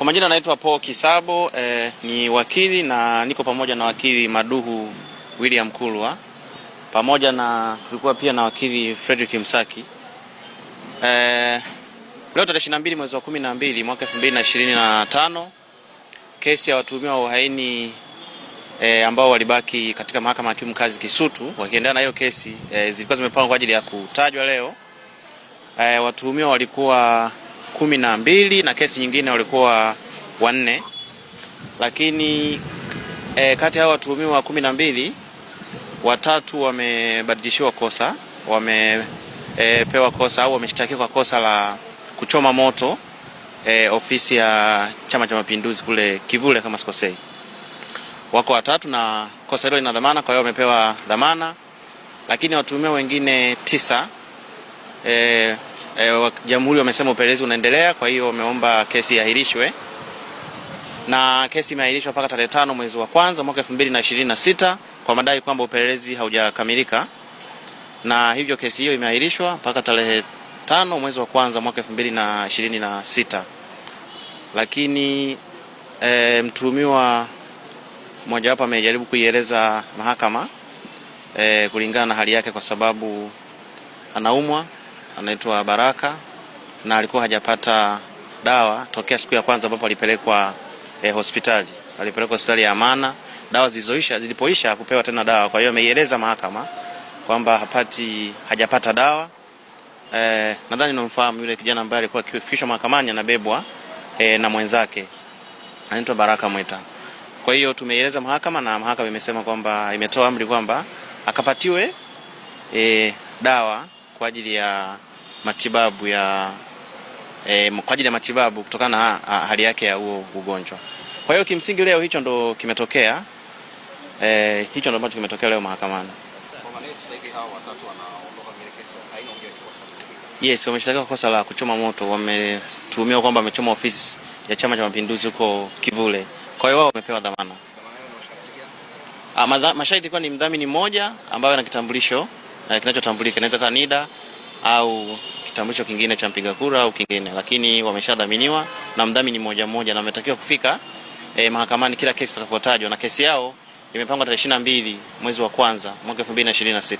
Kwa majina naitwa Paul Kisabo, ni wakili na niko pamoja na wakili Maduhu William Kulwa. Pamoja na tulikuwa pia na wakili Frederick Msaki. Leo tarehe 22 mwezi wa 12 mwaka 2025, kesi ya watuhumiwa wa uhaini ambao walibaki katika mahakama ya hakimu mkazi Kisutu wakiendelea na hiyo kesi zilikuwa zimepangwa kwa ajili ya kutajwa leo. Watuhumiwa walikuwa 12 na kesi nyingine walikuwa 4, lakini kati ya watuhumiwa 12 watatu wamebadilishiwa kosa, wamepewa kosa au wameshtakiwa kwa kosa la kuchoma moto ofisi ya Chama cha Mapinduzi kule Kivule kama sikosei. Wako watatu na kosa hilo lina dhamana, kwa hiyo wamepewa dhamana. Lakini watuhumiwa wengine 9 Jamhuri wamesema upelelezi unaendelea, kwa hiyo wameomba kesi iahirishwe, na kesi imeahirishwa mpaka tarehe 5 mwezi wa kwanza mwaka 2026 kwa madai kwamba upelelezi haujakamilika, na hivyo kesi hiyo imeahirishwa mpaka tarehe 5 mwezi wa kwanza mwaka 2026. Lakini mtuhumiwa mmoja wapo amejaribu kuieleza mahakama kulingana na hali yake, kwa sababu anaumwa, anaitwa Baraka, na alikuwa hajapata dawa tokea siku ya kwanza ambapo alipelekwa hospitali. Alipelekwa hospitali ya Amana, dawa zilipoisha kupewa tena dawa. Kwa hiyo ameieleza mahakama kwamba hajapata dawa. Nadhani namfahamu yule kijana ambaye alikuwa akifikishwa mahakamani, anabebwa na mwenzake anaitwa Baraka Mweta. Kwa hiyo tumeieleza mahakama na mahakama imesema kwamba imetoa amri kwamba akapatiwe dawa kwa ajili ya matibabu kutokana na hali yake ya huo ugonjwa. Kwa hiyo kimsingi leo hicho ndo kimetokea, hicho ndo ambacho kimetokea leo mahakamani. Yes, wameshtakiwa kosa la kuchoma moto. Wametuhumiwa kwamba wamechoma ofisi ya Chama cha Mapinduzi huko Kivule. Kwa hiyo wao wamepewa dhamana. Mashahidi kwa ni mdhamini mmoja ambaye ana kitambulisho kinachotambulika, inaweza kuwa NIDA au kitambulisho kingine cha mpiga kura au kingine, lakini wameshadhaminiwa na mdhamini mmoja na wametakiwa kufika mahakamani kila kesi itakapotajwa, na kesi yao imepangwa tarehe 22 mwezi wa kwanza mwaka 2026.